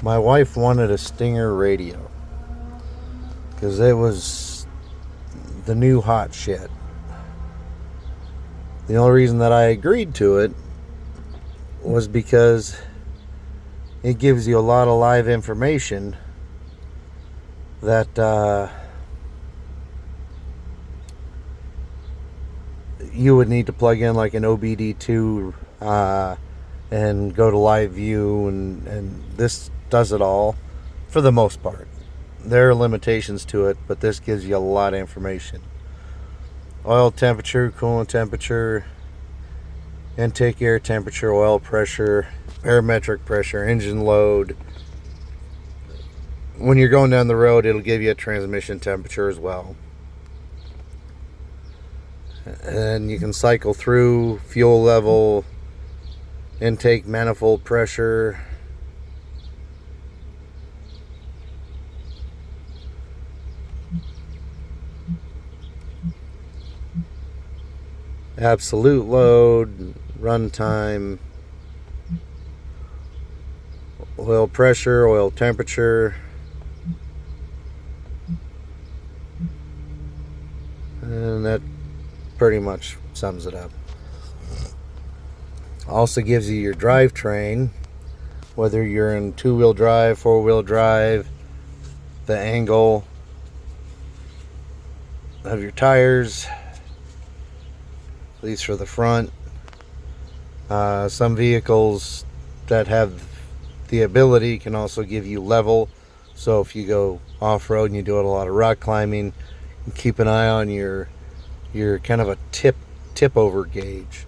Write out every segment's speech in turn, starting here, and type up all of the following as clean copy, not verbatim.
My wife wanted a Stinger radio because it was the new hot shit. The only reason that I agreed to it was because it gives you a lot of live information that you would need to plug in like an OBD2 and go to live view, and this does it all for the most part. There are limitations to it, but this gives you a lot of information. Oil temperature, coolant temperature, intake air temperature, oil pressure, barometric pressure, engine load. When you're going down the road, it'll give you a transmission temperature as well. And you can cycle through fuel level, intake manifold pressure, absolute load, runtime, oil pressure, oil temperature, and that pretty much sums it up. Also gives you your drivetrain, whether you're in two-wheel drive, four-wheel drive, the angle of your tires, at least for the front. Some vehicles that have the ability can also give you level, so if you go off-road and you do a lot of rock climbing, keep an eye on your kind of a tip over gauge.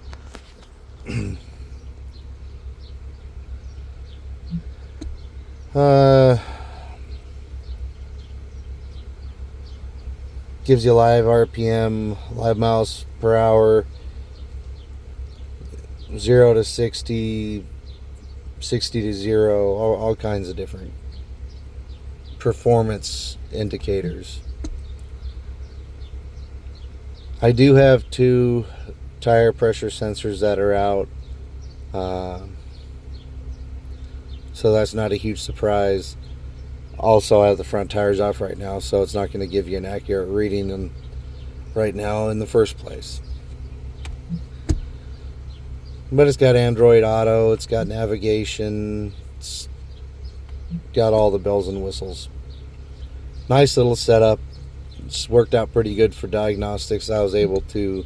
Gives you live RPM, live miles per hour, 0 to 60, 60 to 0, all kinds of different performance indicators. I do have 2 tire pressure sensors that are out, so that's not a huge surprise. Also, I have the front tires off right now, so it's not going to give you an accurate reading right now in the first place. But it's got Android Auto, it's got navigation, it's got all the bells and whistles. Nice little setup. It's worked out pretty good for diagnostics. I was able to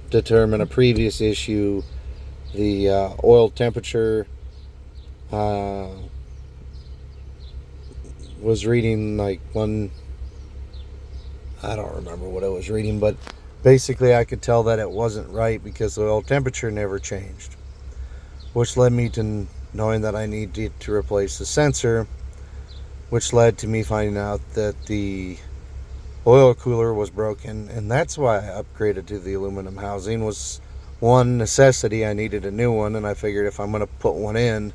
determine a previous issue. The oil temperature was reading like I don't remember what it was reading, but basically I could tell that it wasn't right because the oil temperature never changed, which led me to knowing that I needed to replace the sensor, which led to me finding out that the oil cooler was broken, and that's why I upgraded to the aluminum housing. Was one necessity. I needed a new one, and I figured if I'm going to put one in,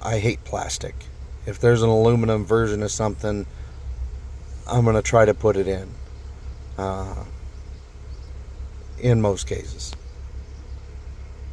I hate plastic. If there's an aluminum version of something, I'm going to try to put it in most cases.